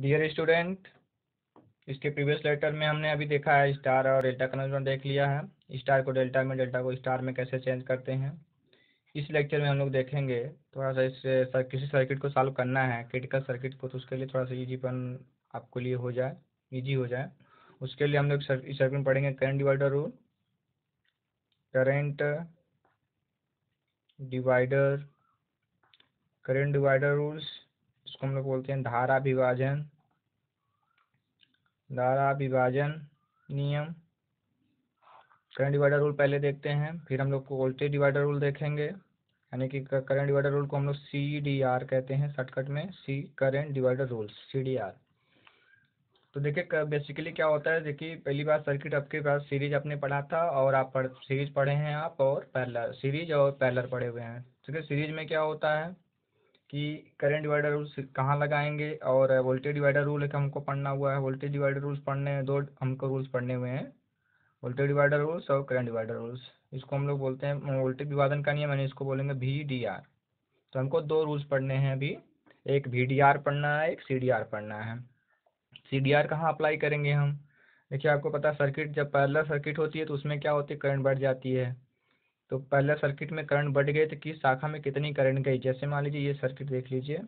Dear student, इसके previous letter में हमने अभी देखा है स्टार और डेल्टा कन्वर्जन देख लिया है। स्टार को डेल्टा में, डेल्टा को स्टार में कैसे चेंज करते हैं। इस लेक्चर में हम लोग देखेंगे थोड़ा सा इससे किसी सर्किट को सॉल्व करना है, क्रिटिकल सर्किट को, तो उसके लिए थोड़ा सा ईजीपन आपको लिए हो जाए, ईजी हो जाए। उसके लिए हम लोग इस सर्किट में पढ़ेंगे current divider rule, current divider current divider rules, इसको हम लोग बोलते हैं धारा विभाजन नियम। करंट डिवाइडर रूल पहले देखते हैं, फिर हम लोग को वोल्टेज डिवाइडर रूल देखेंगे, यानी कि करंट डिवाइडर रूल को हम लोग CDR कहते हैं शॉर्टकट में, करंट डिवाइडर रूल्स CDR। तो देखिए बेसिकली क्या होता है, देखिए पहली बार सर्किट आपके पास सीरीज आपने पढ़ा था और आप सीरीज पढ़े हैं आप, और पैरेलल सीरीज और पैरेलल पढ़े हुए हैं। ठीक है, सीरीज में क्या होता है कि करंट डिवाइडर रूल्स कहाँ लगाएंगे, और वोल्टेज डिवाइडर रूल एक हमको पढ़ना हुआ है। वोल्टेज डिवाइडर रूल्स पढ़ने हैं, दो हमको रूल्स पढ़ने हुए हैं, वोल्टेज डिवाइडर रूल्स और करंट डिवाइडर रूल्स। इसको हम लोग बोलते हैं वोल्टेज विभाजन का नियम, यानी इसको बोलेंगे VDR। तो हमको दो रूल्स पढ़ने हैं अभी, एक VDR पढ़ना है, एक CDR पढ़ना है। CDR कहाँ अप्लाई करेंगे हम, देखिए आपको पता है सर्किट जब पैरेलल सर्किट होती है तो उसमें क्या होती है, करंट बढ़ जाती है। तो पैरेलल सर्किट में करंट बढ़ गई तो किस शाखा में कितनी करंट गई, जैसे मान लीजिए ये सर्किट देख लीजिए,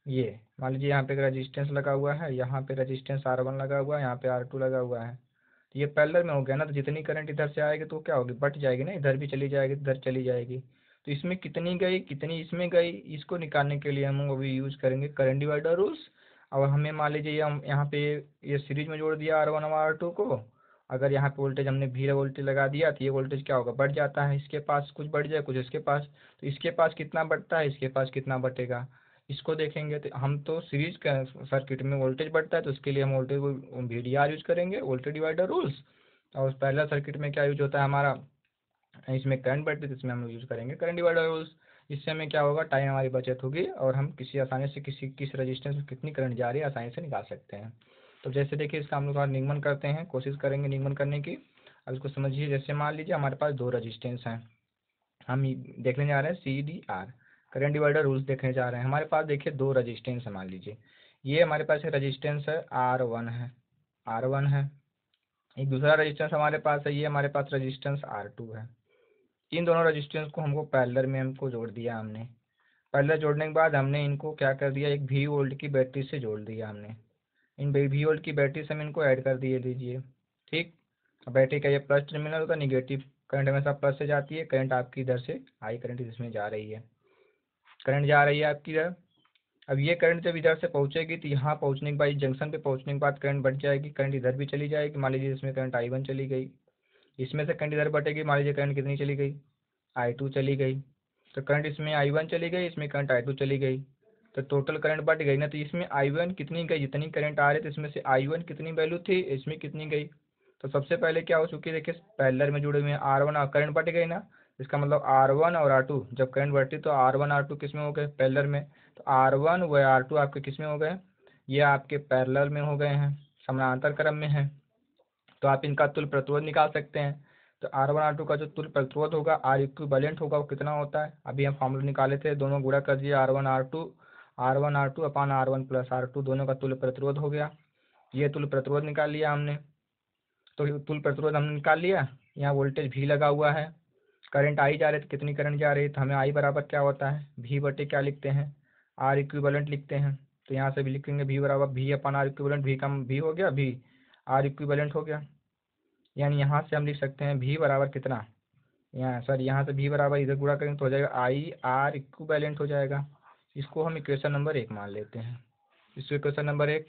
ये मान लीजिए यहाँ पे रेजिस्टेंस लगा हुआ है, यहाँ पे रेजिस्टेंस R1 लगा हुआ है, यहाँ पे R2 लगा हुआ है। तो ये पैरेलल में हो गया ना, तो जितनी करंट इधर से आएगी तो क्या होगी, बट जाएगी ना, इधर भी चली जाएगी, इधर चली जाएगी। तो इसमें कितनी गई कितनी इसमें गई, इसको निकालने के लिए हम अभी यूज करेंगे करंट डिवाइडर रूल्स। और हमें मान लीजिए हम यहाँ पे ये सीरीज में जोड़ दिया R1 और R2 को, अगर यहाँ पे वोल्टेज हमने V वोल्टेज लगा दिया तो ये वोल्टेज क्या होगा, बढ़ जाता है, इसके पास कुछ बढ़ जाए कुछ इसके पास, तो इसके पास कितना बढ़ता है, इसके पास कितना बढ़ेगा, इसको देखेंगे। तो हम तो सीरीज का सर्किट में वोल्टेज बढ़ता है तो उसके लिए हम वोल्टेज VDR यूज करेंगे, वोल्टेज डिवाइडर रूल्स। और पैरेलल सर्किट में क्या यूज होता है हमारा, इसमें करंट बढ़ती है तो इसमें हम यूज करेंगे करंट डिवाइडर रूल्स। इससे हमें क्या होगा, टाइम हमारी बचत होगी और हम किसी आसानी से किस रजिस्टेंस में कितनी करंट जा रही है आसानी से निकाल सकते हैं। तो जैसे देखिए इसका हम लोग निगमन करते हैं, कोशिश करेंगे निगमन करने की। अब इसको समझिए, जैसे मान लीजिए हमारे पास दो रजिस्टेंस हैं, हम देखने जा रहे हैं CDR, करंट डिवाइडर रूल्स देखने जा रहे हैं। हमारे पास देखिए दो रजिस्टेंस है, मान लीजिए ये हमारे पास रजिस्टेंस है R1 है, एक दूसरा रजिस्टेंस हमारे पास है, ये हमारे पास रजिस्टेंस R2 है। इन दोनों रजिस्टेंस को पैरेलल में हमको जोड़ दिया हमने। पैरेलल जोड़ने के बाद हमने इनको क्या कर दिया, एक V वोल्ट की बैटरी से जोड़ दिया हमने। इन V वोल्ट की बैटरी से हम इनको ऐड कर दिए लीजिए। ठीक, अब बैटरी का ये प्लस टर्मिनल होता है, निगेटिव करंट हमेशा प्लस से जाती है, करंट आपकी इधर से आई करंट इसमें जा रही है, करंट जा रही है आपकी इधर। अब ये करंट जब इधर से पहुंचेगी तो यहाँ पहुंचने के बाद, जंक्शन पे पहुंचने के बाद करंट बढ़ जाएगी, करंट इधर भी चली जाएगी। मान लीजिए इसमें करंट I1 चली गई, इसमें से करंट इधर बढ़ेगी, मान लीजिए करंट कितनी चली गई, I2 चली गई। तो करंट इसमें I1 चली गई, इसमें करंट I2 चली गई, तो टोटल करंट बढ़ गई ना। तो इसमें I1 कितनी गई, जितनी करंट आ रही थी इसमें से I1 कितनी वैल्यू थी, इसमें कितनी गई। तो सबसे पहले क्या हो चुकी है, देखिए पैरेलल में जुड़े हुए हैं R1, करंट बढ़ गई ना, इसका मतलब R1 और R2 जब करंट बढ़ती तो R1 R2 किस में हो गए, पैरेलल में। तो R1 व R2 आपके किस में हो गए, ये आपके पैरेलल में हो गए हैं, समानांतर क्रम में है। तो आप इनका तुल्य प्रतिरोध निकाल सकते हैं। तो R1 R2 का जो तुल्य प्रतिरोध होगा, R इक्विवेलेंट होगा, वो कितना होता है, अभी हम फॉर्मूला निकाले थे, दोनों गुणा कर दिए R1 R2 अपान R1 प्लस R2, दोनों का तुल्य प्रतिरोध हो गया। ये तुल्य प्रतिरोध निकाल लिया हमने। तो तुल्य प्रतिरोध हमने निकाल लिया, यहाँ वोल्टेज V लगा हुआ है, करंट आई जा रही है, तो कितनी करंट जा रही है, तो हमें आई बराबर क्या होता है, V बटे क्या लिखते हैं, R इक्विवेलेंट लिखते हैं। तो यहाँ से भी लिखेंगे V बराबर V अपान R इक्विवेलेंट, V का V हो गया, V R इक्विवेलेंट हो गया। यानी यहाँ से हम लिख सकते हैं V बराबर कितना, यहाँ सॉरी यहाँ से V बराबर इधर गुणा करेंगे तो हो जाएगा I R इक्विवेलेंट हो जाएगा। इसको हम इक्वेशन नंबर 1 मान लेते हैं। इसको इक्वेशन नंबर 1।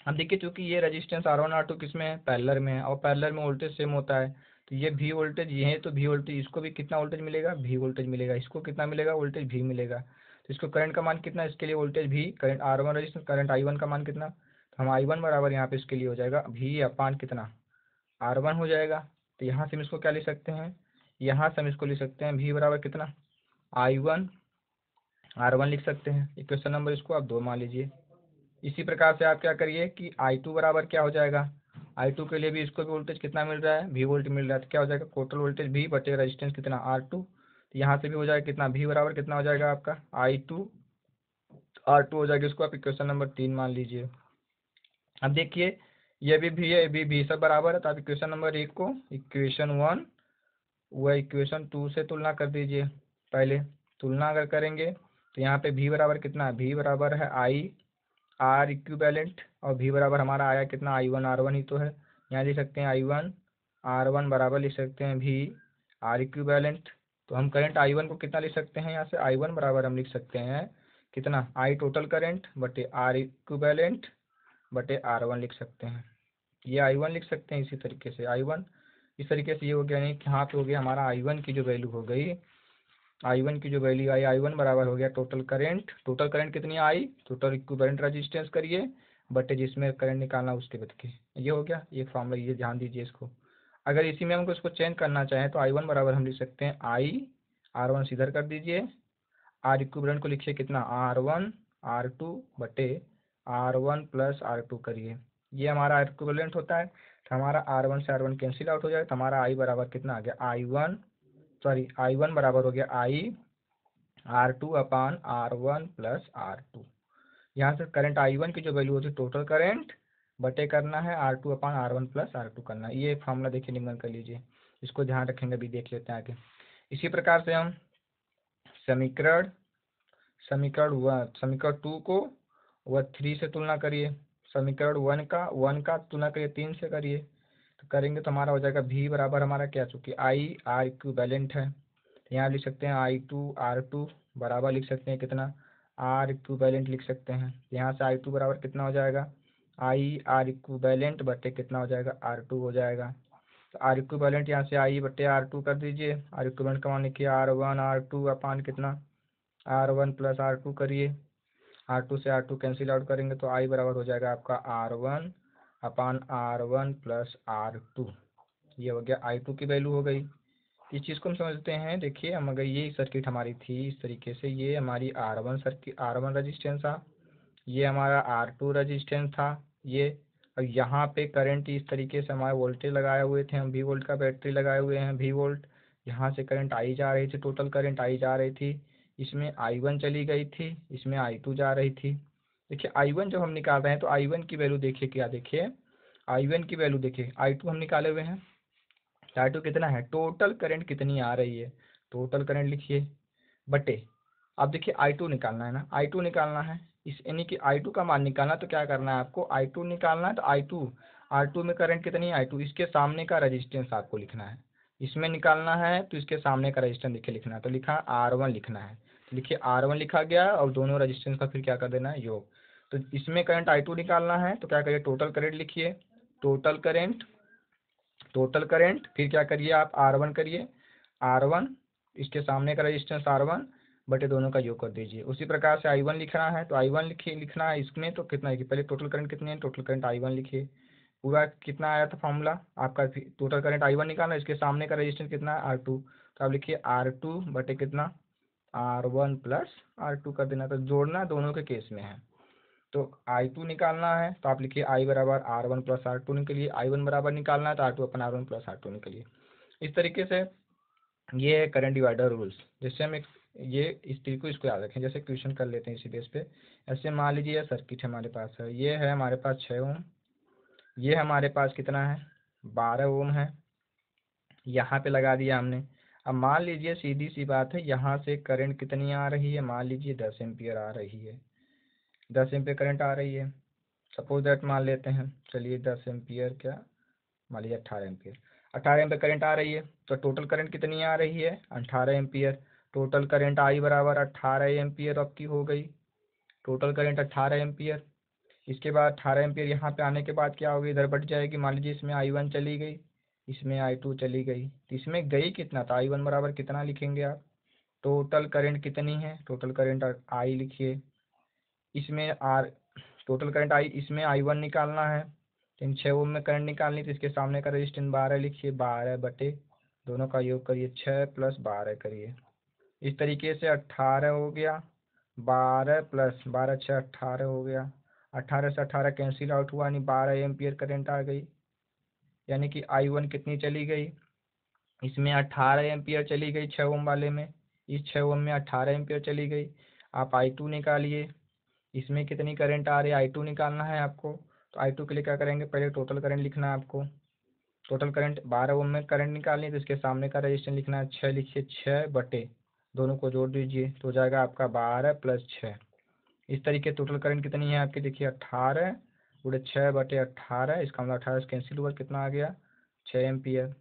अब देखिए चूंकि ये रेजिस्टेंस R1 R2 किस में है, पैरेलल में है, और पैरेलल में वोल्टेज सेम होता है, तो ये V वोल्टेज ये है, तो V वोल्टेज इसको भी कितना वोल्टेज मिलेगा, V वोल्टेज मिलेगा, इसको कितना मिलेगा, वोल्टेज V मिलेगा। तो इसको करंट का मान कितना, इसके लिए voltage V, current R1 resistance, current I1 का मान कितना, तो हम I1 बराबर यहाँ पे इसके लिए हो जाएगा V अपान कितना, R1 हो जाएगा। तो यहाँ से हम इसको क्या लिख सकते हैं, यहाँ से हम इसको लिख सकते हैं V बराबर कितना, I1 R1 लिख सकते हैं। इक्वेशन नंबर इसको आप 2 मान लीजिए। इसी प्रकार से आप क्या करिए कि I2 बराबर क्या हो जाएगा, I2 के लिए भी इसको भी वोल्टेज कितना मिल रहा है, V वोल्ट मिल रहा है, तो क्या हो जाएगा, टोटल वोल्टेज V बटे रेजिस्टेंस कितना R2। तो यहाँ से भी हो जाएगा कितना, V बराबर कितना हो जाएगा आपका I2 R2 हो जाएगा। इसको आप इक्वेशन नंबर 3 मान लीजिए। अब देखिए ये भी भी है, ये भी सब बराबर है, तो आप इक्वेशन नंबर 1 को इक्वेशन 1 व इक्वेशन 2 से तुलना कर दीजिए। पहले तुलना अगर करेंगे तो यहाँ पे भी बराबर कितना है, भी बराबर है आई आर इक्विवेलेंट, और भी बराबर हमारा आया कितना, आई वन आर वन ही तो है। यहाँ लिख सकते हैं आई वन आर वन बराबर लिख सकते हैं भी आर इक्विवेलेंट। तो हम करंट आई वन को कितना लिख सकते हैं, यहाँ से आई वन बराबर हम लिख सकते हैं कितना, आई टोटल करंट बटे आर इक्विवेलेंट बटे आर वन लिख सकते हैं। ये आई वन लिख सकते हैं इसी तरीके से आई वन, इस तरीके से ये हो गया, नहीं यहाँ पे हो गया हमारा आई वन की जो वैल्यू हो गई, आई वन की जो वैल्यू आई आई वन बराबर हो गया टोटल करंट कितनी आई, टोटल इक्विवेलेंट रेजिस्टेंस करिए बटे जिसमें करंट निकालना उसके बद के, ये हो गया ये फॉर्मूला, ये ध्यान दीजिए इसको। अगर इसी में हमको इसको चेंज करना चाहें तो आई वन बराबर हम लिख सकते हैं आई आर वन सीधर कर दीजिए, आर इक्विवेलेंट को लिखिए कितना आर वन आर टू बटे R one plus R two करिए, ये हमारा आर इक्विवेलेंट होता है। तो हमारा आर वन से आर वन कैंसिल आउट हो जाएगा, तो हमारा आई बराबर कितना आ गया, आई वन बराबर हो गया I R two upon R one plus R two. यहाँ से करंट आई वन की जो वैल्यू होती है टोटल करंट बटे करना है R two upon R one plus R two करना है, ये फॉर्मूला देखिए निम्न कर लीजिए, इसको ध्यान रखेंगे, अभी देख लेते हैं आगे। इसी प्रकार से हम समीकरण समीकरण 2 को वह 3 से तुलना करिए, समीकरण 1 का तुलना करिए 3 से करिए, तो करेंगे तो हमारा हो जाएगा भी बराबर हमारा क्या, चूँकि आई आर इक्विवेलेंट है, यहाँ लिख सकते हैं आई टू आर टू बराबर लिख सकते हैं कितना, आर इक्विवेलेंट लिख सकते हैं। यहाँ से आई टू बराबर कितना हो जाएगा, आई आर इक्विवेलेंट बटे कितना हो जाएगा, आर टू हो जाएगा। तो आर इक्विवेलेंट यहाँ से आई बटे आर टू कर दीजिए, आर इक्विवेलेंट का मान लिखिए R one R two upon कितना, R one plus R two करिए, आर टू से आर टू कैंसिल आउट करेंगे तो आई बराबर हो जाएगा आपका R one upon R one plus R two, ये हो गया आई टू की वैल्यू हो गई। इस चीज़ को हम समझते हैं, देखिए हम अगर ये सर्किट हमारी थी इस तरीके से, ये हमारी R one circuit R one resistance था, ये हमारा आर टू रजिस्टेंस था ये, और यहाँ पे करंट इस तरीके से हमारे वोल्टेज लगाए हुए थे, हम वी वोल्ट का बैटरी लगाए हुए हैं वी वोल्ट, यहाँ से करंट आई जा रही थी, टोटल करंट आई जा रही थी, इसमें आई वन चली गई थी, इसमें आई टू जा रही थी। देखिए आई वन जब हम निकाल रहे हैं तो आई वन की वैल्यू देखिए क्या, देखिए आई वन की वैल्यू देखिए, आई टू हम निकाले हुए हैं, आई टू कितना है, टोटल करंट कितनी आ रही है, टोटल करंट लिखिए बटे, अब देखिए आई टू निकालना है ना, आई टू निकालना है, इस यानी कि आई टू का मान निकालना, तो क्या करना है आपको, आई टू निकालना है, तो आई टू आर टू में करंट कितनी है आई टू, इसके सामने का रजिस्टेंस आपको लिखना है, इसमें निकालना है तो इसके सामने का रजिस्टेंस लिखे लिखना है, तो लिखा आर वन लिखना है, तो लिखिए आर वन लिखा गया और दोनों रजिस्टेंस का फिर क्या कर देना है योग। तो इसमें करंट आई टू निकालना है तो क्या करिए टोटल करंट लिखिए, टोटल करंट फिर क्या करिए आप आर वन करिए, आर वन इसके सामने का रजिस्टेंस आर वन बटे दोनों का योग कर दीजिए। उसी प्रकार से आई वन लिखना है तो आई वन लिखना है, इसमें तो कितना है कि पहले टोटल करंट कितनी है, टोटल करंट आई वन लिखिए, पूरा कितना आया था फॉर्मूला आपका, टोटल करंट आई वन निकालना, इसके सामने का रजिस्टेंस कितना है आर टू, तो आप लिखिए आर टू बटे कितना R one plus R two कर देना, तो जोड़ना दोनों के केस में है। तो आई टू निकालना है तो आप लिखिए आई बराबर R one plus R two निकलिए, आई वन बराबर निकालना है तो R two upon R one plus R two निकलिए। इस तरीके से ये है करंट डिवाइडर रूल्स, जैसे हम एक ये इस तरीके को इसको याद रखें, जैसे क्वेश्चन कर लेते हैं इसी बेस पे। ऐसे मान लीजिए सर्किट हमारे पास है, ये है हमारे पास 6 ओम, ये हमारे पास कितना है 12 ओम है, यहाँ पे लगा दिया हमने। अब मान लीजिए सीधी सी बात है, यहाँ से करंट कितनी आ रही है, मान लीजिए 10 एम्पियर आ रही है, 10 एम्पियर करंट आ रही है, सपोज दैट मान लेते हैं, चलिए 10 एम्पियर क्या मान लीजिए 18 एम्पियर करंट आ रही है, तो टोटल करंट कितनी आ रही है 18 एम्पियर, टोटल करंट आई बराबर 18 एम्पियर आपकी हो गई, टोटल करंट 18 एम्पियर। इसके बाद 18 एम्पियर यहाँ पे आने के बाद क्या होगी, इधर बढ़ जाएगी, मान लीजिए इसमें आई वन चली गई, इसमें आई टू चली गई, तो इसमें गई कितना था आई वन बराबर कितना लिखेंगे आप, टोटल करंट कितनी है, टोटल करंट आई लिखिए, इसमें आर टोटल करंट आई, इसमें आई वन निकालना है, इन 6 ओम में करंट निकालनी, तो इसके सामने का रेजिस्टेंस 12 लिखिए, 12 बटे दोनों का योग करिए 6 प्लस 12 करिए, इस तरीके से 18 हो गया, 12 प्लस 12 6 18 हो गया, 18 से 18 कैंसिल आउट हुआ, यानी 12 एम्पियर करंट आ गई, यानी कि आई वन कितनी चली गई, इसमें 18 एम्पियर चली गई 6 ओम वाले में, इस 6 ओम में 18 एम्पियर चली गई। आप आई टू निकालिए, इसमें कितनी करंट आ रही है आई टू निकालना है आपको, तो I2 के लिए क्या करेंगे, पहले टोटल करंट लिखना है आपको। टोटल करंट 12 ओम में करंट निकालनी है, तो इसके सामने का रेजिस्टेंस लिखना है 6, लिखिए 6 बटे दोनों को जोड़ दीजिए तो हो जाएगा आपका 12 + 6। इस तरीके टोटल करंट कितनी है आपकी, देखिए 18 × 6/18, इसका मतलब 18 से कैंसिल हुआ, कितना आ गया 6 एम्पियर।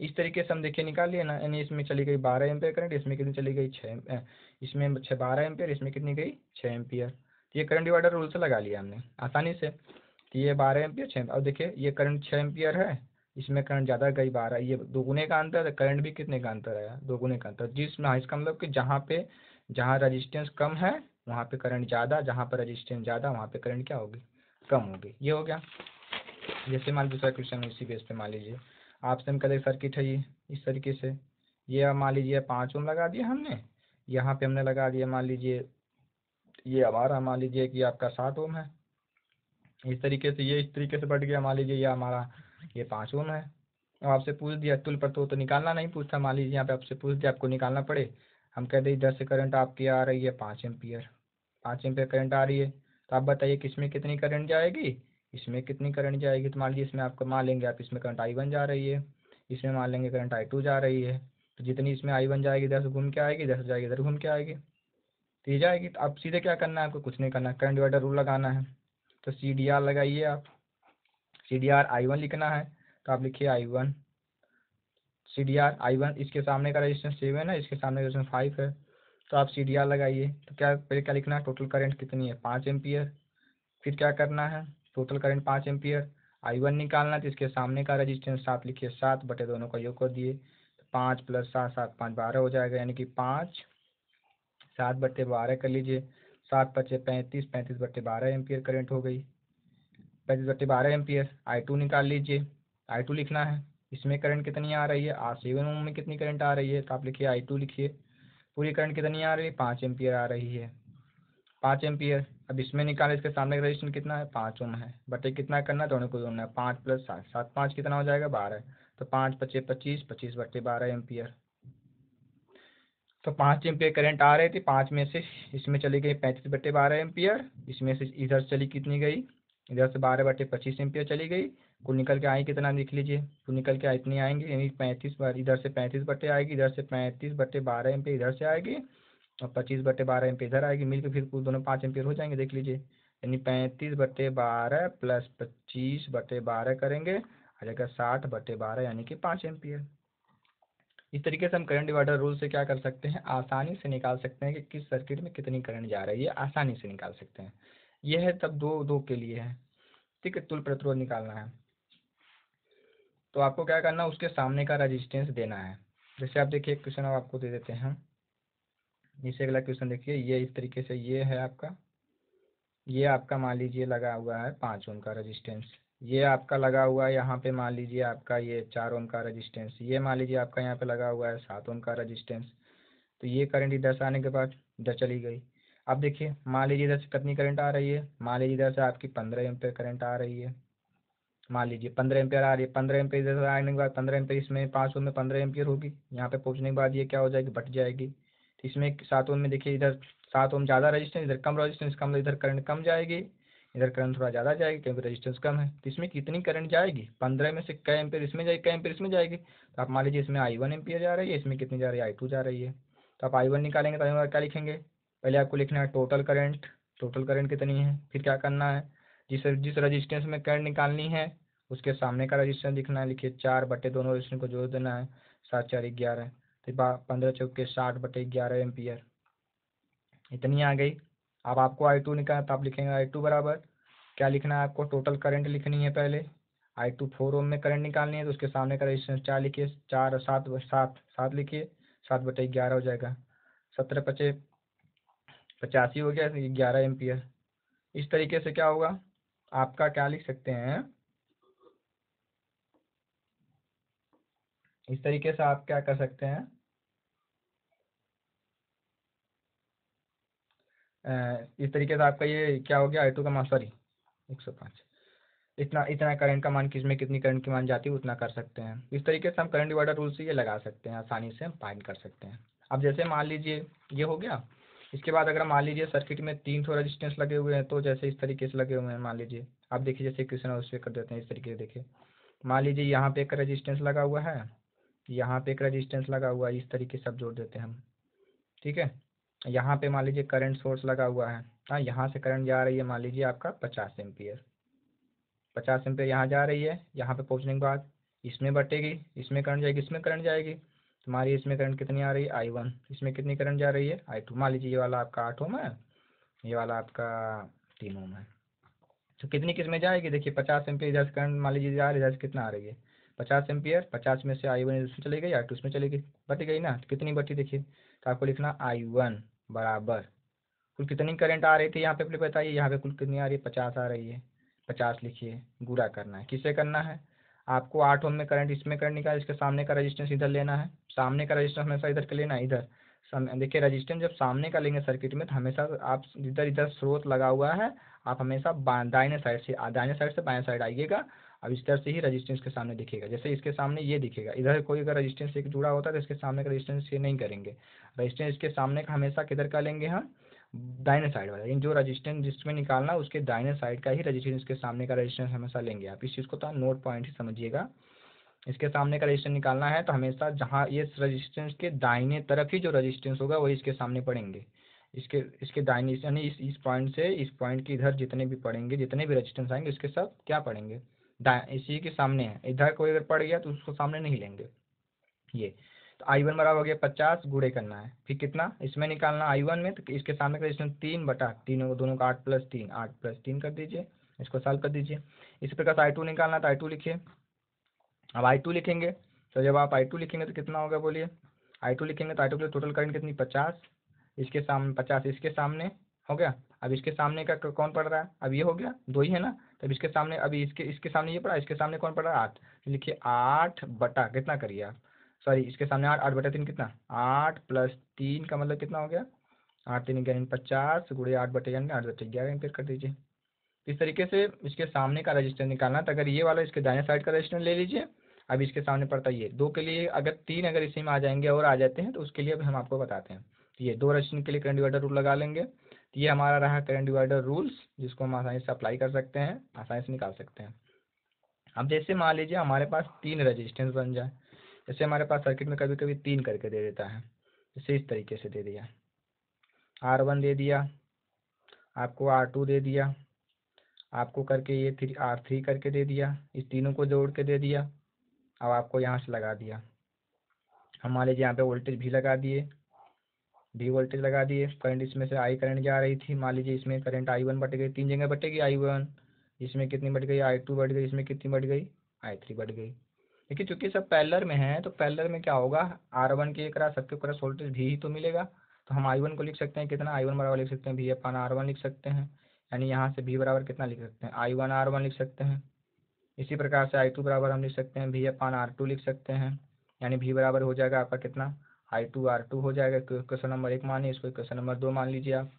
इस तरीके से हम देखिए निकाल लिए ना, यानी इसमें चली गई 12 एम्पियर करंट, इसमें कितनी चली गई 6, इसमें 12 एम्पियर, इसमें कितनी गई 6 एम्पियर। तो ये करंट डिवाइडर रूल से लगा लिया हमने आसानी से। तो ये 12 एम्पियर 6, अब देखिए ये करंट 6 एम्पियर है, इसमें करंट ज़्यादा गई 12, ये दोगुने का अंतर है, करंट भी कितने का अंतर आया, दोगुने का अंतर। जिसमें इसका मतलब कि जहाँ रजिस्टेंस कम है वहाँ पे करंट ज़्यादा, जहाँ पर रजिस्टेंस ज़्यादा वहाँ पे करंट क्या होगी, कम होगी। ये हो गया। जैसे मान दूसरा क्वेश्चन इसी बेस पे मान लीजिए आपसे हम करें सर्किट है ये इस तरीके से, ये अब मान लीजिए 5 ओम लगा दिया हमने, यहाँ पे हमने लगा दिया मान लीजिए ये हमारा मान लीजिए कि आपका 7 ओम है। इस तरीके से ये इस तरीके से बढ़ गया, मान लीजिए ये हमारा ये 5 ओम है। अब आपसे पूछ दिया तुल पर, तो निकालना नहीं पूछता, मान लीजिए यहाँ पे आपसे पूछ दिया आपको निकालना पड़े, हम कह दें इधर से करंट आपकी आ रही है 5 एम्पियर, 5 एम्पियर करंट आ रही है, तो आप बताइए किसमें कितनी करंट जाएगी, इसमें कितनी करंट जाएगी। तो मान लीजिए इसमें आपको मान लेंगे आप इसमें करंट I1 जा रही है, इसमें मान लेंगे करंट I2 जा रही है, तो जितनी इसमें I1 जाएगी इधर से घूम के आएगी, इधर से जाएगी इधर घूम के आएगी, तो ये जाएगी। तो अब सीधे क्या करना है आपको, कुछ नहीं करना, करंट डिवाइडर रूल लगाना है। तो CDR लगाइए आप, CDR I1 लिखना है, तो आप लिखिए I1 CDR I1, इसके सामने का रेजिस्टेंस 7 है, इसके सामने का रेजिस्टेंस 5 है, तो आप CDR लगाइए। तो क्या पहले क्या लिखना है, टोटल करंट कितनी है 5 एम्पियर, फिर क्या करना है टोटल करंट 5 एम्पियर, I1 निकालना है, तो इसके सामने का रेजिस्टेंस 7 लिखिए, 7 बटे दोनों का योग कर दिए, 5 + 7 7 5 12 हो जाएगा, यानी कि 5 7 बटे 12 कर लीजिए, 7 × 5 = 35, 35 बटे 12 एम्पियर करंट हो गई, 35 बटे 12 एम्पियर। I2 निकाल लीजिए, I2 लिखना है, इसमें करंट कितनी आ रही है, 7 ओम में कितनी करंट आ रही है, तो आप लिखिए I2 लिखिए, पूरी करंट कितनी आ रही है 5 एम्पियर आ रही है, 5 एम्पियर। अब इसमें निकालें, इसके सामने का रेजिस्टेंस कितना है 5 ओम है, बटे कितना करना है दोनों को जोड़ना है, 5 + 7 7 5 कितना हो जाएगा 12, तो 5 × 5 = 25, 25 बटे 12 एम्पियर। तो 5 एम्पियर करंट आ रही थी, 5 में से इसमें चली गई 35 बटे 12 एम्पियर, इसमें से इधर चली कितनी गई, इधर से 12 बटे 25 एम्पियर चली गई, कुल निकल के आई कितना लिख लीजिए, कुल निकल के इतनी आएंगी, यानी 35 इधर से 35 बटे आएगी, इधर से 35 बटे 12 एम्पियर इधर से आएगी, और 25 बटे 12 एम्पियर इधर आएगी, मिलकर फिर कुल दोनों 5 एम्पियर हो जाएंगे, देख लीजिए। यानी 35 बटे 12 + 25 बटे 12 करेंगे आ जाएगा 60 बटे 12, यानी कि 5 एम्पियर। इस तरीके से हम करंट डिवाइडर रूल से क्या कर सकते हैं, आसानी से निकाल सकते हैं कि किस सर्किट में कितनी करंट जा रही है, आसानी से निकाल सकते हैं। यह है तब दो के लिए है, ठीक है। तुल प्रतिरोध निकालना है तो आपको क्या करना है, उसके सामने का रेजिस्टेंस देना है। जैसे आप देखिए क्वेश्चन अब आपको दे देते हैं, जैसे अगला क्वेश्चन देखिए, ये इस तरीके से ये है आपका, ये आपका मान लीजिए लगा हुआ है 5 ओम का रेजिस्टेंस, ये आपका लगा हुआ है यहाँ पे मान लीजिए आपका ये 4 ओम का रेजिस्टेंस, ये मान लीजिए आपका यहाँ पे लगा हुआ है 7 ओम का रेजिस्टेंस। तो ये करंट इधर से आने के बाद इधर चली गई। अब देखिए मान लीजिए इधर से कितनी करंट आ रही है, मान लीजिए इधर से आपकी 15 एम्पियर करंट आ रही है, मान लीजिए 15 एम्पियर आ रही है, 15 एम्पियर इधर से आने के बाद 15 एम्पियर इसमें 5 ओम में 15 एम्पियर होगी, यहाँ पे पहुँचने के बाद ये क्या हो जाएगी, बट जाएगी। तो इसमें 7 ओम में देखिए इधर 7 ओम ज़्यादा रजिस्टेंस, इधर कम रजिस्टेंस, कम इधर करंट कम जाएगी, इधर करंट थोड़ा ज़्यादा जाएगी क्योंकि रजिस्टेंस कम है। तो इसमें कितनी करंट जाएगी, 15 में से कै एम्पियर इसमें जाएगी, कै एम्पियर इसमें जाएगी। तो आप मान लीजिए इसमें I1 एम्पियर जा रही है, इसमें कितनी जा रही है I2 जा रही है। तो आप I1 निकालेंगे तो I1 क्या लिखेंगे, पहले आपको लिखना है टोटल करंट, टोटल करंट कितनी है, फिर क्या करना है जिस रजिस्टेंस में करंट निकालनी है उसके सामने का रजिस्टेंस लिखना है, लिखिए 4 बटे दोनों रजिस्टेंस को जोड़ देना है, 7 × 4 = 11, तो 15 × 4 = 60 बटे 11 एम्पियर, इतनी आ गई। अब आपको I2 निकालना, तो आप लिखेंगे I2 बराबर क्या लिखना है आपको, टोटल करंट लिखनी है पहले, I2 4 ओम में करंट निकालनी है, तो उसके सामने का रेजिस्टेंस 4 लिखिए, 4 और 7 7 लिखिए, 7 बटे 11 हो जाएगा, 17 × 5 = 85 हो गया, 11 एम्पियर। इस तरीके से क्या होगा आपका, क्या लिख सकते हैं, इस तरीके से आप क्या कर सकते हैं, इस तरीके से आपका ये क्या हो गया I2 का मान, सॉरी 105, इतना इतना करंट का मान, किसमें कितनी करंट की मान जाती है उतना कर सकते हैं। इस तरीके से हम करंट डिवाइडर रूल से ये लगा सकते हैं, आसानी से हम फाइंड कर सकते हैं। अब जैसे मान लीजिए ये हो गया, इसके बाद अगर मान लीजिए सर्किट में 3 ठो रजिस्टेंस लगे हुए हैं, तो जैसे इस तरीके से लगे हुए हैं, मान लीजिए आप देखिए जैसे क्वेश्चन है उससे कर देते हैं इस तरीके से। देखिए मान लीजिए यहाँ पे एक रजिस्टेंस लगा हुआ है, यहाँ पे एक रजिस्टेंस लगा हुआ है, इस तरीके से अब जोड़ देते हैं हम। ठीक है, यहाँ पे मान लीजिए करंट सोर्स लगा हुआ है, हाँ यहाँ से करंट जा रही है मान लीजिए आपका 50 एम्पियर, 50 एम्पियर यहाँ जा रही है। यहाँ पे पहुँचने के बाद इसमें बटेगी, इसमें करंट जाएगी, इसमें करंट जाएगी, तुम्हारी इसमें करंट कितनी आ रही है I1, इसमें कितनी करंट जा रही है I2। मान लीजिए ये वाला आपका 8 ओम है, ये वाला आपका 3 ओम है। तो कितनी किस में जाएगी, देखिए 50 एम्पियर इधर से करंट मान लीजिए जा रही है, इधर से कितना आ रही है 50 एम्पियर, 50 में से I1 इसमें चली गई, I2 इसमें चली गई, बट गई ना। तो कितनी बटी देखिए, तो आपको लिखना I1 बराबर कुल कितनी करंट आ रही थी यहाँ पे पहले बताइए, यहाँ पे कुल कितनी आ रही है 50 आ रही है, 50 लिखिए, गुणा करना है, किससे करना है आपको 8 ओम में करंट, इसमें करंट निकाल, इसके सामने का रजिस्टेंस इधर लेना है, सामने का रजिस्टेंस हमेशा इधर का लेना है, इधर देखिए रजिस्टेंस जब सामने का लेंगे सर्किट में तो हमेशा आप इधर इधर स्रोत लगा हुआ है, आप हमेशा दाहिने साइड से बाएं साइड आइएगा। अब इस तरह से ही रजिस्टेंस के सामने दिखेगा, जैसे इसके सामने ये दिखेगा, इधर कोई अगर रजिस्टेंस एक जुड़ा होता है तो इसके सामने का रजिस्टेंस ये नहीं करेंगे, रजिस्टेंस इसके सामने का हमेशा किधर का लेंगे हम, दाहिने साइड वाला, लेकिन जो रजिस्टेंस जिसमें निकालना उसके दाहिने साइड का ही रजिस्टेंस के सामने का रजिस्टेंस हमेशा लेंगे। आप इस चीज़ को तो नोट पॉइंट ही समझिएगा, इसके सामने का रजिस्टेंस निकालना है तो हमेशा जहाँ ये रजिस्टेंस के दाहिने तरफ ही जो रजिस्टेंस होगा वही इसके सामने पड़ेंगे, इसके दाहिने यानी इस पॉइंट से इस पॉइंट के इधर जितने भी पड़ेंगे, जितने भी रजिस्टेंस आएंगे इसके सब क्या पड़ेंगे, इसी के सामने है। इधर कोई अगर पड़ गया तो उसको सामने नहीं लेंगे। ये तो I1 बराबर हो गया 50, गुणे करना है, फिर कितना इसमें निकालना I1 में, तो इसके सामने का रजिस्टेंस 3/3 दोनों का 8+3, 8+3 कर दीजिए, इसको सॉल्व कर दीजिए। इसी प्रकार से I2 निकालना, तो I2 लिखिए। अब I2 लिखेंगे तो जब आप I2 लिखेंगे तो कितना होगा बोलिए, I2 लिखेंगे तो I2 के लिए टोटल करंट कितनी 50, इसके सामने 50 इसके सामने हो गया। अब इसके सामने का कौन पड़ रहा है, अब ये हो गया, दो ही है ना, तब इसके सामने अभी इसके सामने ये पड़ा, इसके सामने कौन पड़ रहा है 8, तो लिखिए 8 बटा कितना करिए आप, सॉरी इसके सामने 8/3 कितना 8+3 का मतलब कितना हो गया 8×3 50 गुणे 8/11 एम्पियर कर दीजिए। इस तरीके से इसके सामने का रजिस्टेंस निकालना, तो अगर ये वाला इसके दाहिने साइड का रजिस्टेंस ले लीजिए। अब इसके सामने पड़ता है ये दो के लिए, अगर 3 अगर इसी में आ जाएंगे और आ जाते हैं तो उसके लिए अभी हम आपको बताते हैं। तो ये 2 रजिस्टेंस के लिए करंट डिवाइडर रूल लगा लेंगे। तो ये हमारा रहा करंट डिवाइडर रूल्स, जिसको हम आसानी से अप्लाई कर सकते हैं, आसानी से निकाल सकते हैं। अब जैसे मान लीजिए हमारे पास 3 रजिस्टेंस बन जाए, जैसे हमारे पास सर्किट में कभी कभी 3 करके दे देता है, जैसे इस तरीके से दे दिया, R1 दे दिया आपको, R2 दे दिया आपको, करके ये R3 करके दे दिया, इस तीनों को जोड़ के दे दिया। अब आपको यहाँ से लगा दिया, हम मान लीजिए यहाँ पे वोल्टेज भी लगा दिए, भी वोल्टेज लगा दिए, करंट इसमें से I करंट जा रही थी, मान लीजिए इसमें करंट I1 बट गई, 3 जगह बटेगी I1, इसमें कितनी बढ़ गई I2 बढ़ गई, इसमें कितनी बढ़ गई I3 बढ़ गई। देखिए चूंकि सब पैरेलल में है तो पैरेलल में क्या होगा, R1 के एक सबके क्रॉस वोल्टेज भी ही तो मिलेगा, तो हम I1 को लिख सकते हैं कितना, I1 बराबर लिख सकते हैं V/R1 लिख सकते हैं, यानी यहाँ से V बराबर कितना लिख सकते हैं I1R1 लिख सकते हैं। इसी प्रकार से I2 बराबर हम लिख सकते हैं V/R2 लिख सकते हैं, यानी V बराबर हो जाएगा आपका कितना I2R2 हो जाएगा। क्वेश्चन नंबर 1 मानिए, इसको क्वेश्चन नंबर 2 मान लीजिए आप।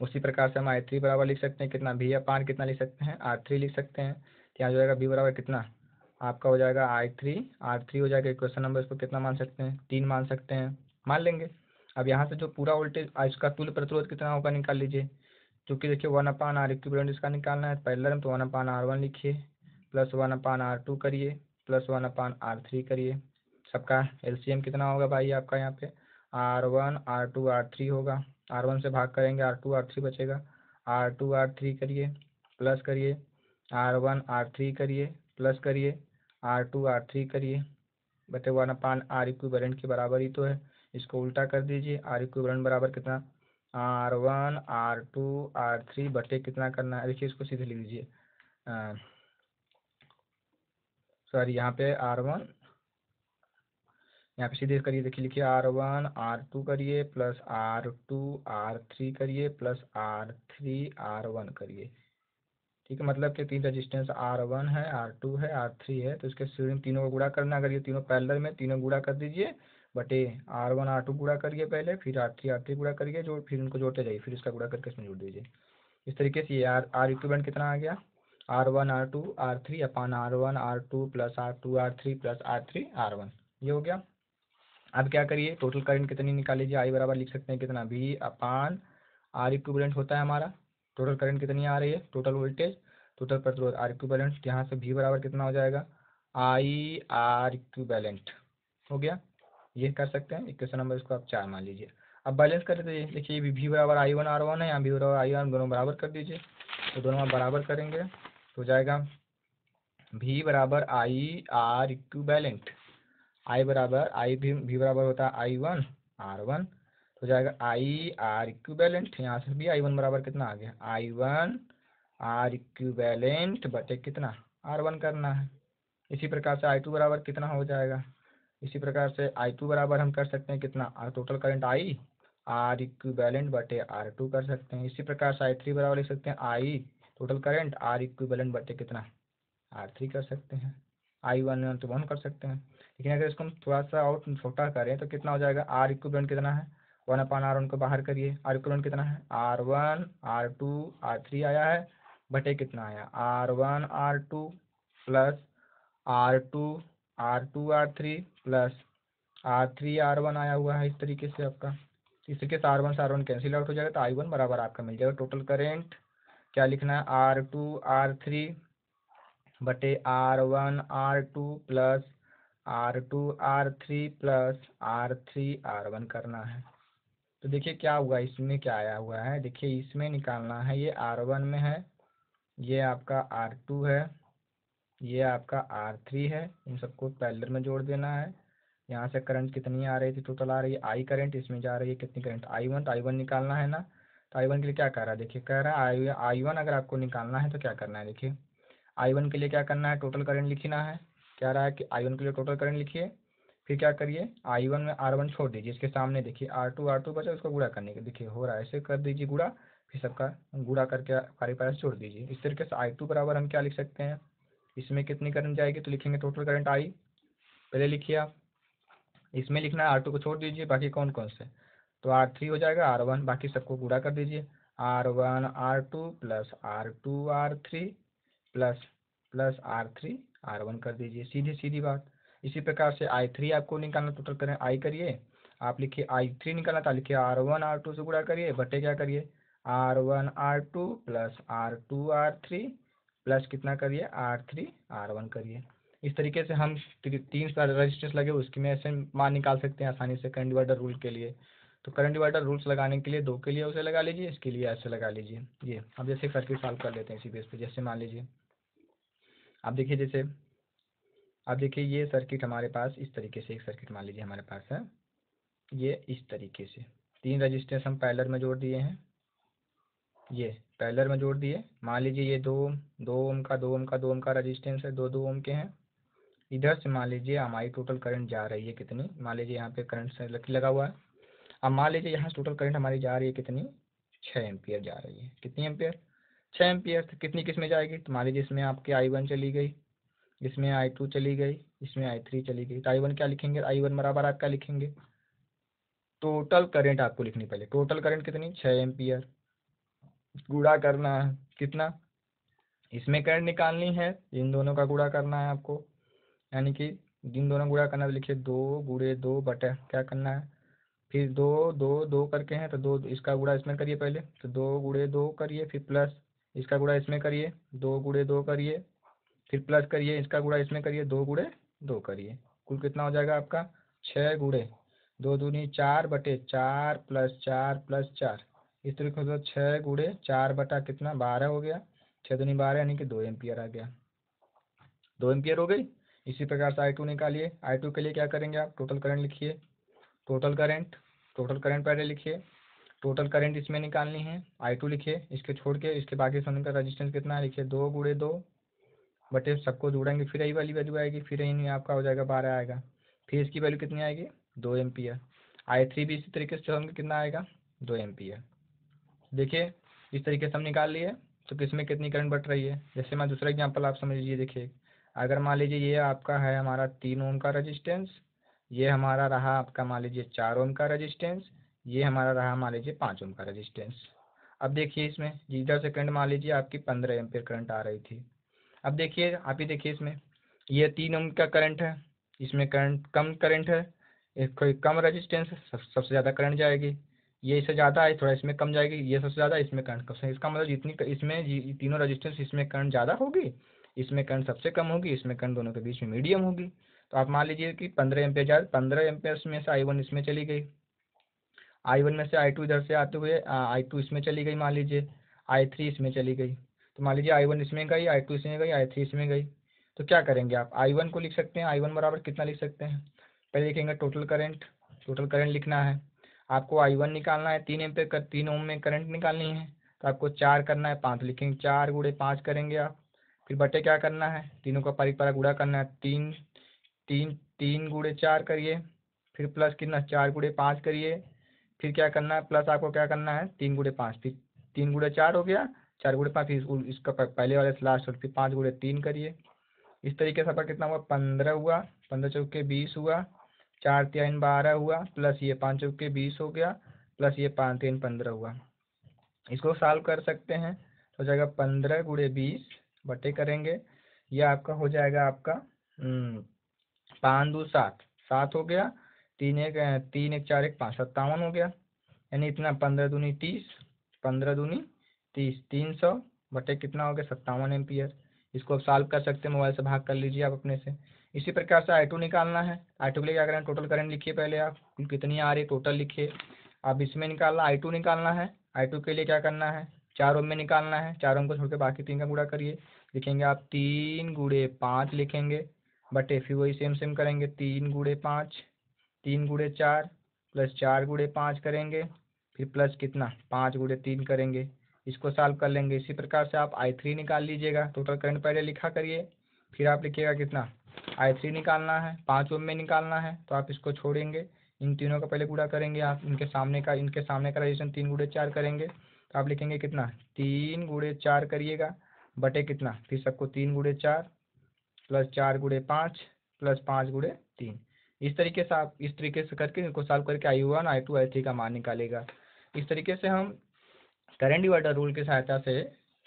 उसी प्रकार से हम I3 बराबर लिख सकते हैं कितना V/R कितना लिख सकते हैं R3 लिख सकते हैं, तो यहाँ हो जाएगा V बराबर कितना आपका हो जाएगा R3 हो जाएगा। क्वेश्चन नंबर इसको कितना मान सकते हैं 3 मान सकते हैं, मान लेंगे। अब यहाँ से जो पूरा वोल्टेज इसका तुल्य प्रतिरोध कितना होगा निकाल लीजिए, क्योंकि देखिए 1/R इक्विवेलेंट इसका निकालना है पैरेलल में, तो 1/R1 लिखिए प्लस 1/R2 करिए प्लस 1/R3 करिए, सबका LCM कितना होगा भाई आपका यहाँ पे R1 R2 R3 होगा, R1 से भाग करेंगे R2 R3 बचेगा, R2 R3 करिए प्लस करिए R1 R3 करिए प्लस करिए R2 R3 करिए बटे 1/R इक्विवेलेंट के बराबर ही तो है। इसको उल्टा कर दीजिए, R इक्विवेलेंट बराबर कितना R1 R2 R3 बटे कितना करना है, देखिए इसको सीधे लिख लीजिए, सॉरी यहाँ पे R1 यहाँ पे सीधे करिए, देखिए लिखिए R1 R2 करिए प्लस R2 R3 करिए प्लस R3 R1 करिए। ठीक है, मतलब कि 3 रजिस्टेंस R1 है R2 है R3 है, तो इसके सीरीज में तीनों को गुणा करना, अगर ये तीनों पैरेलल में तीनों गुणा कर दीजिए बटे R1 R2 गुणा करिए पहले, फिर R3 R3 गुणा करिए, जो फिर उनको जोड़ते जाइए, फिर इसका गुणा करके इसमें जोड़ दीजिए। इस तरीके से ये R इक्विवेलेंट कितना आ गया R1 R2 R3 अपन R1 R2 plus R2 R3 plus R3 R1, ये हो गया। अब क्या करिए, टोटल करंट कितनी निकाल लीजिए, आई बराबर लिख सकते हैं कितना, V अपान आर इक्विवेलेंट होता है हमारा। टोटल करंट कितनी आ रही है, टोटल वोल्टेज, टोटल प्रतिरोध आर इक्विवेलेंट, यहाँ से V बराबर कितना हो जाएगा, आई आर इक्विवेलेंट हो गया। ये कर सकते हैं, इक्वेशन नंबर इसको आप 4 मान लीजिए। अब बैलेंस कर दीजिए, देखिए V बराबर I1 R1 है, यहाँ V बराबर I1 दोनों बराबर कर दीजिए, तो दोनों आप बराबर करेंगे तो हो जाएगा V बराबर आई आर इक्विवेलेंट, आई बराबर आई भी बराबर होता है I1 R1, तो जाएगा आई आर इक्विवेलेंट, यहाँ से भी I1 बराबर कितना आ गया, I1 आर इक्विवेलेंट बटे कितना R1 करना है। इसी प्रकार से I2 बराबर कितना हो जाएगा, इसी प्रकार से I2 बराबर हम कर सकते हैं कितना, total current I R equivalent बटे R2 कर सकते हैं। इसी प्रकार से I3 बराबर लिख सकते हैं I total current R equivalent बटे कितना R3 कर सकते हैं। I1 तो 1 कर सकते हैं, लेकिन अगर इसको हम थोड़ा सा और छोटा करें तो कितना हो जाएगा, आर इक्विवेलेंट कितना है, 1/R1 को बाहर करिए, आर इक्विवेलेंट कितना है, R1 R2 R3 आया है बटे कितना आया, R1 R2 plus R2 R2 R3 plus R3 R1 आया हुआ है। इस तरीके से आपका, इस तरीके से R1 से R1 कैंसिल आउट हो जाएगा, तो I1 बराबर आपका मिल जाएगा टोटल करेंट, क्या लिखना है, R2 R3 बटे R1 R2 plus R2 R3 plus R3 R1 करना है। तो देखिए क्या हुआ, इसमें क्या आया हुआ है, देखिए इसमें निकालना है, ये R1 में है, ये आपका R2 है, ये आपका R3 है, इन सबको पैरेलल में जोड़ देना है। यहाँ से करंट कितनी आ रही थी, टोटल आ रही है I करंट, इसमें जा रही है कितनी करंट I1, तो I1 निकालना है ना, तो I1 के लिए क्या कर रहा है, देखिए कह रहा है I1 अगर आपको निकालना है तो क्या करना है, देखिए I1 के लिए क्या करना है, टोटल करंट लिखना है, कह रहा है कि I1 के लिए टोटल करंट लिखिए, फिर क्या करिए I1 में R1 छोड़ दीजिए, इसके सामने देखिए R2 बचा, उसको गुणा करने के, देखिए हो रहा है ऐसे कर दीजिए गुणा, फिर सबका गुणा करके हमारे पास छोड़ दीजिए। इस तरीके से I2 बराबर हम क्या लिख सकते हैं, इसमें कितनी करंट जाएगी, तो लिखेंगे टोटल करंट I, पहले लिखिए आप, इसमें लिखना है R2 को छोड़ दीजिए, बाकी कौन कौन से, तो R3 हो जाएगा, R1, बाकी सबको गुणा कर दीजिए, R1 R2 plus R2 R3 plus plus R3 R1 कर दीजिए, सीधी सीधी बात। इसी प्रकार से I3 आपको निकालना, टोटल करें I करिए, आप लिखिए I3 निकालना था, लिखिए R1 R2 से गुणा करिए बटे क्या करिए, R1 R2 plus R2 R3 plus कितना करिए R3 R1 करिए। इस तरीके से हम 3 रजिस्टर्स लगे उसकी में ऐसे मान निकाल सकते हैं आसानी से करंट डिवाइडर रूल के लिए। तो करंट डिवाइडर रूल्स लगाने के लिए 2 के लिए उसे लगा लीजिए, इसके लिए ऐसे लगा लीजिए। ये अब जैसे सर्किट सॉल्व कर लेते हैं इसी बेस पे, जैसे मान लीजिए आप देखिए, जैसे अब देखिए ये सर्किट हमारे पास इस तरीके से, एक सर्किट मान लीजिए हमारे पास है, ये इस तरीके से 3 रजिस्टेंस हम पैरेलल में जोड़ दिए हैं, ये पैरेलल में जोड़ दिए, मान लीजिए ये 2 ओम का 2 ओम का 2 ओम का रजिस्टेंस है, 2 ओम के हैं। इधर से मान लीजिए हमारी टोटल करंट जा रही है कितनी, मान लीजिए यहाँ पे करंट से लगा हुआ है, अब मान लीजिए यहाँ टोटल करंट हमारी जा रही है कितनी, 6 एम्पियर जा रही है, कितनी एम्पियर, 6 एम्पियर। तो कितनी किस में जाएगी, तो मान लीजिए इसमें आपकी I1 चली गई, इसमें I2 चली गई, इसमें I3 चली गई, तो I1 क्या लिखेंगे, I1 बराबर आप क्या लिखेंगे, टोटल करंट आपको लिखनी, पहले टोटल करंट कितनी 6 एम्पियर, गुणा करना है कितना, इसमें करंट निकालनी है, इन दोनों का गुणा करना है आपको, यानी कि इन दोनों गुणा करना, तो लिखिए 2 × 2 बटा क्या करना है, फिर 2 करके हैं तो 2 इसका गुणा इसमें करिए पहले, तो 2 × 2 करिए, फिर प्लस इसका गुणा इसमें करिए, 2 × 2 करिए, फिर प्लस करिए इसका गुणा इसमें करिए, 2 × 2 करिए, कुल कितना हो जाएगा आपका 6 × 2 दूनी 4 बटे 4 प्लस 4 प्लस 4, इस तरीके से 6 × 4 बटा कितना 12 हो गया, 6 दूनी 12 यानी कि 2 एम्पियर आ गया, 2 एम्पियर हो गई। इसी प्रकार से I2 निकालिए, I2 के लिए क्या करेंगे आप, टोटल करंट लिखिए, टोटल करंट पहले लिखिए, टोटल करंट इसमें निकालनी है, I2 लिखिए, इसके छोड़ के इसके बाकी समय का रजिस्टेंस कितना है, लिखिए 2 × 2 बटे सबको जोड़ेंगे, फिर यही वाली वैल्यू आएगी, फिर यही आपका हो जाएगा 12 आएगा, फिर इसकी वैल्यू कितनी आएगी 2 एम्पियर, I3 भी इसी तरीके से होंगे, कितना आएगा 2 एम्पियर। देखिए इस तरीके से हम निकाल लिए, तो किसमें कितनी करंट बढ़ रही है। जैसे मैं दूसरा एग्जांपल आप समझ लीजिए, देखिए अगर मान लीजिए ये आपका है हमारा 3 ओम का रजिस्टेंस, ये हमारा रहा आपका मान लीजिए 4 ओम का रजिस्टेंस, ये हमारा रहा मान लीजिए 5 ओम का रजिस्टेंस। अब देखिए इसमें इधर से करंट मान लीजिए आपकी 15 एम्पियर करंट आ रही थी। अब देखिए आप ही देखिए इसमें ये 3 ओम का करंट है, इसमें करंट कम करंट है, एक कोई कम रेजिस्टेंस है, सबसे ज़्यादा करंट जाएगी। ये इससे ज़्यादा है, थोड़ा इसमें कम जाएगी। ये सबसे ज़्यादा, इसमें करंट कम। इसका मतलब जितनी इसमें तीनों रेजिस्टेंस, इसमें करंट ज़्यादा होगी, इसमें करंट सबसे कम होगी, इसमें करंट दोनों के बीच में मीडियम होगी। तो आप मान लीजिए कि 15 एम्पियर में से I1 इसमें चली गई, I1 में से I2 इधर से आते हुए I2 इसमें चली गई, मान लीजिए I3 इसमें चली गई। तो मान लीजिए I1 इसमें गई, I2 इसमें गई, I3 इसमें गई। तो क्या करेंगे आप, I1 को लिख सकते हैं। I1 बराबर कितना लिख सकते हैं, पहले लिखेंगे टोटल करंट। टोटल करंट लिखना है आपको, I1 निकालना है, 3 एम्पियर कर 3 ओम में करंट निकालनी है। तो आपको 4 करना है, 5 लिखेंगे, 4 गुणे 5 करेंगे आप। फिर बटे क्या करना है, तीनों का पारा गुणा करना है, 3 3 3 गुणे 4 करिए, फिर प्लस कितना 4 गुणे 5 करिए, फिर क्या करना है, प्लस आपको क्या करना है 3 गुणे 5, फिर 3 गुणे 4 हो गया, 4 गुणे 5, फिर इसका पहले वाले से लास्ट, और फिर 5 गुणे 3 करिए। इस तरीके से आपका कितना हुआ, 15 हुआ, 15 चौके 20 हुआ, 4 3 12 हुआ, प्लस ये 5 चौके 20 हो गया, प्लस ये 5 3 15 हुआ। इसको सॉल्व कर सकते हैं, तो हो जाएगा 15 गुणे 20 बटे करेंगे, यह आपका हो जाएगा आपका 5 2 7, 7 हो गया, 3 1 4 1 5, 57 हो गया। यानी इतना 15 दूनी 30, 15 दूनी 30, 300 बटे कितना हो गया 57 एम्पियर। इसको आप सॉल्व कर सकते हैं, मोबाइल से भाग कर लीजिए आप अपने से। इसी प्रकार से I2 निकालना है। I2 के लिए क्या करें, टोटल करंट लिखिए पहले आप, कितनी आ रही टोटल लिखिए। अब इसमें निकालना I2 निकालना है। I2 के लिए क्या करना है, 4 ओम में निकालना है। 4 ओम को छोड़ के बाकी 3 का गुणा करिए, लिखेंगे आप 3 गुणे 5 लिखेंगे, बटे फिर वही सेम सेम करेंगे, 3 गुणे 5, 3 गुणे 4, प्लस 4 गुणे 5 करेंगे, फिर प्लस कितना 5 गुणे 3 करेंगे। इसको सॉल्व कर लेंगे। इसी प्रकार से आप I3 निकाल लीजिएगा। टोटल करंट पहले लिखा करिए, फिर आप लिखिएगा कितना I3 निकालना है, 5 ओम में निकालना है। तो आप इसको छोड़ेंगे, इन तीनों का पहले गुणा करेंगे आप, इनके सामने का रजिस्टेंस 3 गुणे 4 करेंगे। तो आप लिखेंगे कितना 3 गुणे 4 करिएगा, बटे कितना फिर सबको 3 गुणे 4, प्लस 4 गुणे 5, प्लस 5 गुणे 3। इस तरीके से आप इस तरीके से करके इनको सॉल्व करके I1 I2 I3 का मान निकालेगा। इस तरीके से हम करंट डिवाइडर रूल की सहायता से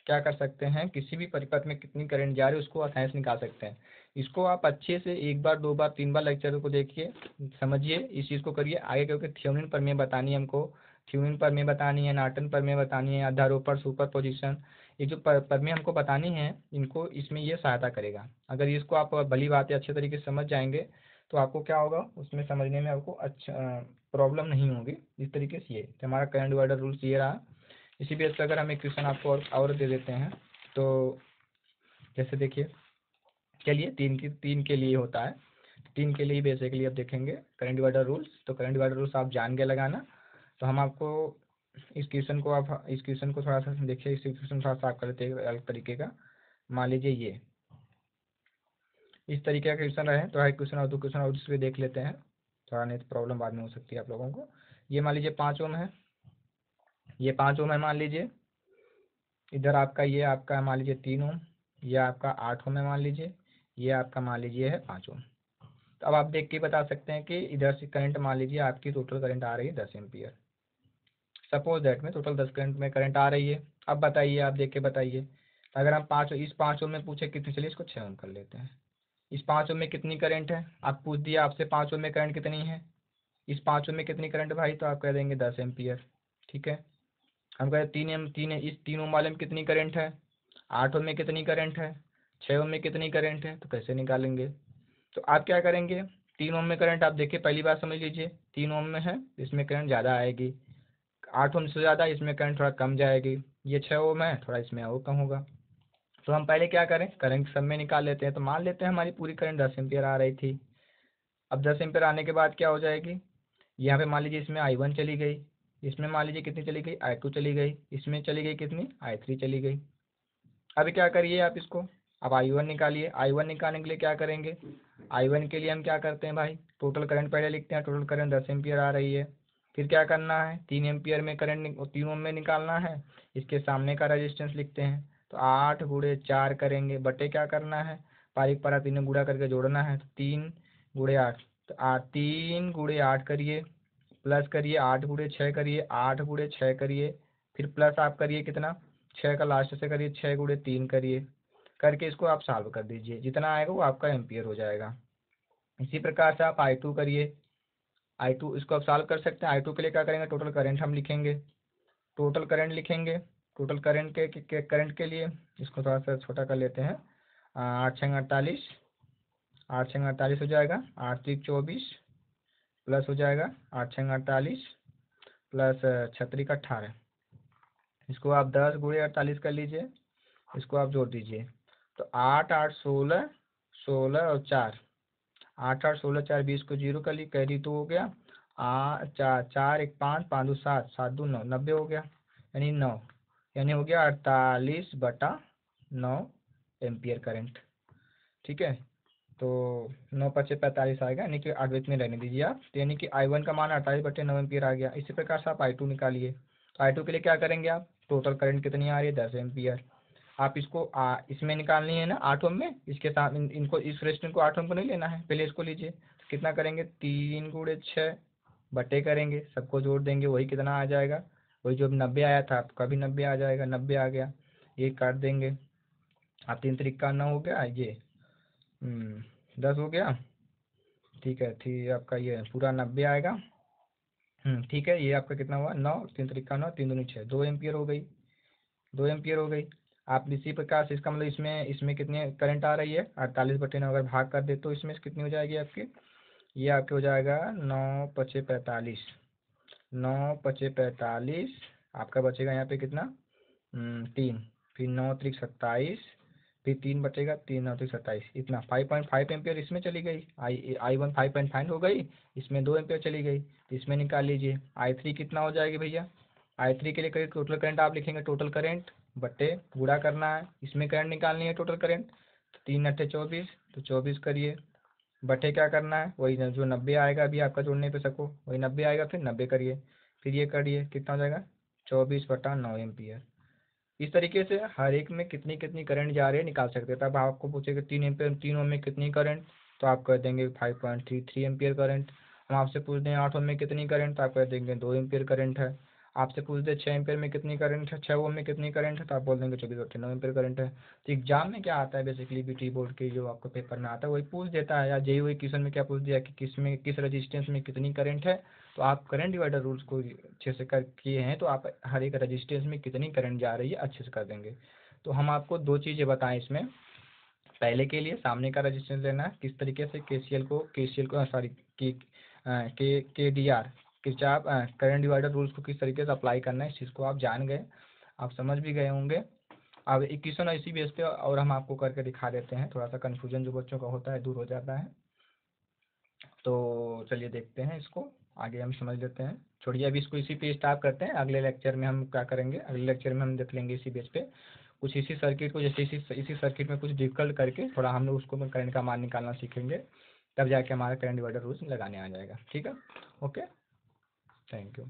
क्या कर सकते हैं, किसी भी परिपथ में कितनी करंट जा रही है उसको आसानी से निकाल सकते हैं। इसको आप अच्छे से 1 बार 2 बार 3 बार लेक्चर को देखिए, समझिए, इस चीज़ को करिए आगे, क्योंकि थ्योरम प्रमेय बतानी है हमको, थ्योरम प्रमेय बतानी है, नॉर्टन प्रमेय बतानी है, अध्यारोपण, सुपर पोजिशन, ये जो प्रमेय हमको बतानी है, इनको इसमें ये सहायता करेगा। अगर इसको आप भली बात है अच्छे तरीके से समझ जाएंगे तो आपको क्या होगा, उसमें समझने में आपको अच्छा प्रॉब्लम नहीं होगी। इस तरीके से ये तो हमारा करंट डिवाइडर रूल्स ये रहा। इसी बेस पर अगर हम एक क्वेश्चन आपको और दे देते हैं, तो जैसे देखिए, चलिए 3 के लिए होता है, 3 के लिए बेसिकली अब देखेंगे करंट डिवाइडर रूल्स। तो करंट डिवाइडर रूल्स आप जान के लगाना। तो हम आपको इस क्वेश्चन को, आप इस क्वेश्चन को थोड़ा सा देखिए, इस क्वेश्चन थोड़ा सा आप कर लेते हैं अलग तरीके का। मान लीजिए ये इस तरीके का क्वेश्चन रहे, तो एक क्वेश्चन और 2 क्वेश्चन और दूसरे देख लेते हैं, थोड़ा नहीं तो प्रॉब्लम बाद में हो सकती है आप लोगों को। ये मान लीजिए 5 ओम है, ये 5 ओम है मान लीजिए, इधर आपका ये आपका मान लीजिए 3 ओम, ये आपका 8 ओम है मान लीजिए, ये आपका मान लीजिए है 5 ओम। तो अब आप देख के बता सकते हैं कि इधर से करंट मान लीजिए आपकी टोटल करंट आ रही है 10 एम्पियर। सपोज दैट में टोटल 10 करंट में करंट आ रही है। अब बताइए, आप देख के बताइए, अगर हम इस 5 ओम में पूछे कितनी, चलिए इसको 6 ओम कर लेते हैं। इस 5 ओम में कितनी करंट है, आप पूछ दिया आपसे 5 ओम में करंट कितनी है, इस 5 ओम में कितनी करंट भाई, तो आप कह देंगे 10 एम्पियर। ठीक है, हम कह तीन है, इस 3 ओम वाले में कितनी करंट है, 8 ओम में कितनी करंट है, 6 ओम में कितनी करंट है, तो कैसे निकालेंगे। तो आप क्या करेंगे, 3 ओम में करंट आप देखिए, पहली बात समझ लीजिए, 3 ओम में है इसमें करंट ज़्यादा आएगी, 8 ओम से ज़्यादा इसमें करंट थोड़ा कम जाएगी, ये 6 ओम है थोड़ा इसमें और कम होगा। तो हम पहले क्या करें, करंट सब में निकाल लेते हैं। तो मान लेते हैं हमारी पूरी करंट 10 एम्पियर आ रही थी। अब 10 एम्पियर आने के बाद क्या हो जाएगी, यहाँ पे मान लीजिए इसमें I1 चली गई, इसमें मान लीजिए कितनी चली गई, I2 चली गई, इसमें चली गई कितनी, I3 चली गई। अभी क्या करिए आप इसको, अब I1 निकालिए। I1 निकालने के लिए क्या करेंगे, I1 के लिए हम क्या करते हैं भाई, टोटल करंट पहले लिखते हैं, टोटल करंट 10 एम्पियर आ रही है। फिर क्या करना है, 3 एम्पियर में करंट 3 ओम में निकालना है, इसके सामने का रजिस्टेंस लिखते हैं। तो 8 गुणे 4 करेंगे, बटे क्या करना है, पारिक पारा तीनों गुणा करके जोड़ना है, तो 3 गुणे 8, तो 3 गुणे 8 करिए, प्लस करिए 8 गुणे 6 करिए, 8 गुणे 6 करिए, फिर प्लस आप करिए कितना, 6 का लास्ट से करिए, 6 गुणे 3 करिए, करके इसको आप सॉल्व कर दीजिए, जितना आएगा वो आपका एम्पियर हो जाएगा। इसी प्रकार से आप I2 करिए, I2 इसको आप सॉल्व कर सकते हैं। I2 के लिए क्या करेंगे, टोटल करंट हम लिखेंगे, टोटल करंट लिखेंगे। टोटल करंट के करंट के लिए इसको थोड़ा सा छोटा कर लेते हैं। 8×48, 8×48 हो जाएगा, 8×3 = 24 प्लस हो जाएगा 8×48 प्लस 36×18। इसको आप 10×48 कर लीजिए, इसको आप जोड़ दीजिए। तो 8 8 16, 16 और 4, 8 8 16 4 20 को 0 कर ली, कैरी तो हो गया। 4 4 1 5 5 2 7 7 2 9, 90 हो गया, यानी 9, यानी हो गया 48/9 एम्पियर करंट। ठीक है, तो 9×5 = 45 आएगा, यानी कि 8 में रहने दीजिए आप। तो यानी कि I1 का मान 48/9 एम्पियर आ गया। इसी प्रकार से आप I2 निकालिए। तो I2 के लिए क्या करेंगे आप, टोटल करंट कितनी आ रही है, 10 एम्पियर। आप इसको इसमें निकालनी है ना 8 ओम में, इसके साथ इनको इस रेजिस्टेंस को 8 ओम को नहीं लेना है, पहले इसको लीजिए। तो कितना करेंगे, 3×6 बटे करेंगे, सबको जोड़ देंगे, वही कितना आ जाएगा, वही जो 90 आया था आपका भी 90 आ जाएगा, 90 आ गया। ये काट देंगे, आप 3×3 = 9 हो गया, ये 10 हो गया। ठीक है, थी आपका ये पूरा 90 आएगा। ठीक है, ये आपका कितना हुआ, 9, 3×3 = 9, 3×2 = 6, 2 एम्पियर हो गई, 2 एम्पियर हो गई। आप इसी प्रकार से इसका मतलब इसमें कितने करंट आ रही है, 48/9 अगर भाग कर दे तो इसमें से कितनी हो जाएगी आपकी, ये आपके हो जाएगा 9×5 = 45, 9×5 = 45। आपका बचेगा यहाँ पे कितना, 3, फिर 9×3 = 27, फिर 3 बचेगा, 3×9 = 27, इतना 5.5 एम्पियर इसमें चली गई। I1 5.5 हो गई, इसमें 2 एम्पियर चली गई, इसमें निकाल लीजिए। I3 कितना हो जाएगी भैया, I3 के लिए टोटल करंट आप लिखेंगे, टोटल करंट बटे पूरा करना है, इसमें करंट निकालनी है टोटल करंट। 3×8 = 24, तो 24 करिए, बटे क्या करना है, वही जो 90 आएगा अभी आपका जोड़ने पे सबको, वही 90 आएगा, फिर 90 करिए, फिर ये करिए, कितना हो जाएगा, 24/9 एम्पियर। इस तरीके से हर एक में कितनी कितनी करंट जा रही है निकाल सकते हैं। तब आपको पूछेगा 3 एम्पियर, 3 ओम में कितनी करंट, तो आप कर देंगे 5.33 एम्पियर करंट। हम आपसे पूछ दें 8 ओम में कितनी करंट, तो आप कर देंगे 2 एम्पियर करंट है। आपसे पूछ दे 6 एम्पियर में कितनी करंट है, 6 ओम में कितनी करंट है, तो आप बोल देंगे 24/9 एम्पियर करंट है। तो एग्जाम में क्या आता है, बेसिकली बीटी बोर्ड के जो आपको पेपर में आता है वही पूछ देता है, या जेईई क्वेश्चन में क्या पूछ दिया कि किस रजिस्टेंस में कितनी करंट है। तो आप करंट डिवाइडर रूल्स को अच्छे से कर किए हैं, तो आप हर एक रजिस्टेंस में कितनी करंट जा रही है अच्छे से कर देंगे। तो हम आपको 2 चीज़ें बताएं इसमें, पहले के लिए सामने का रजिस्टेंस लेना है किस तरीके से, केसीएल को सॉरी के D R Kirchhoff current divider rules को किस तरीके से अप्लाई करना है, इस चीज़ को आप जान गए, आप समझ भी गए होंगे। अब एक क्वेश्चन इसी बेस पे और हम आपको करके दिखा देते हैं, थोड़ा सा कन्फ्यूजन जो बच्चों का होता है दूर हो जाता है। तो चलिए देखते हैं इसको, आगे हम समझ लेते हैं। छोड़िए अभी इसको, इसी पे स्टार्ट करते हैं। अगले लेक्चर में हम क्या करेंगे, अगले लेक्चर में हम देख लेंगे इसी बेस पे कुछ इसी सर्किट को, जैसे इसी सर्किट में कुछ डिफिकल्ट करके थोड़ा हम लोग उसको करंट का मान निकालना सीखेंगे, तब जाके हमारा करंट डिवाइडर रूल्स लगाने आ जाएगा। ठीक है, ओके, थैंक यू।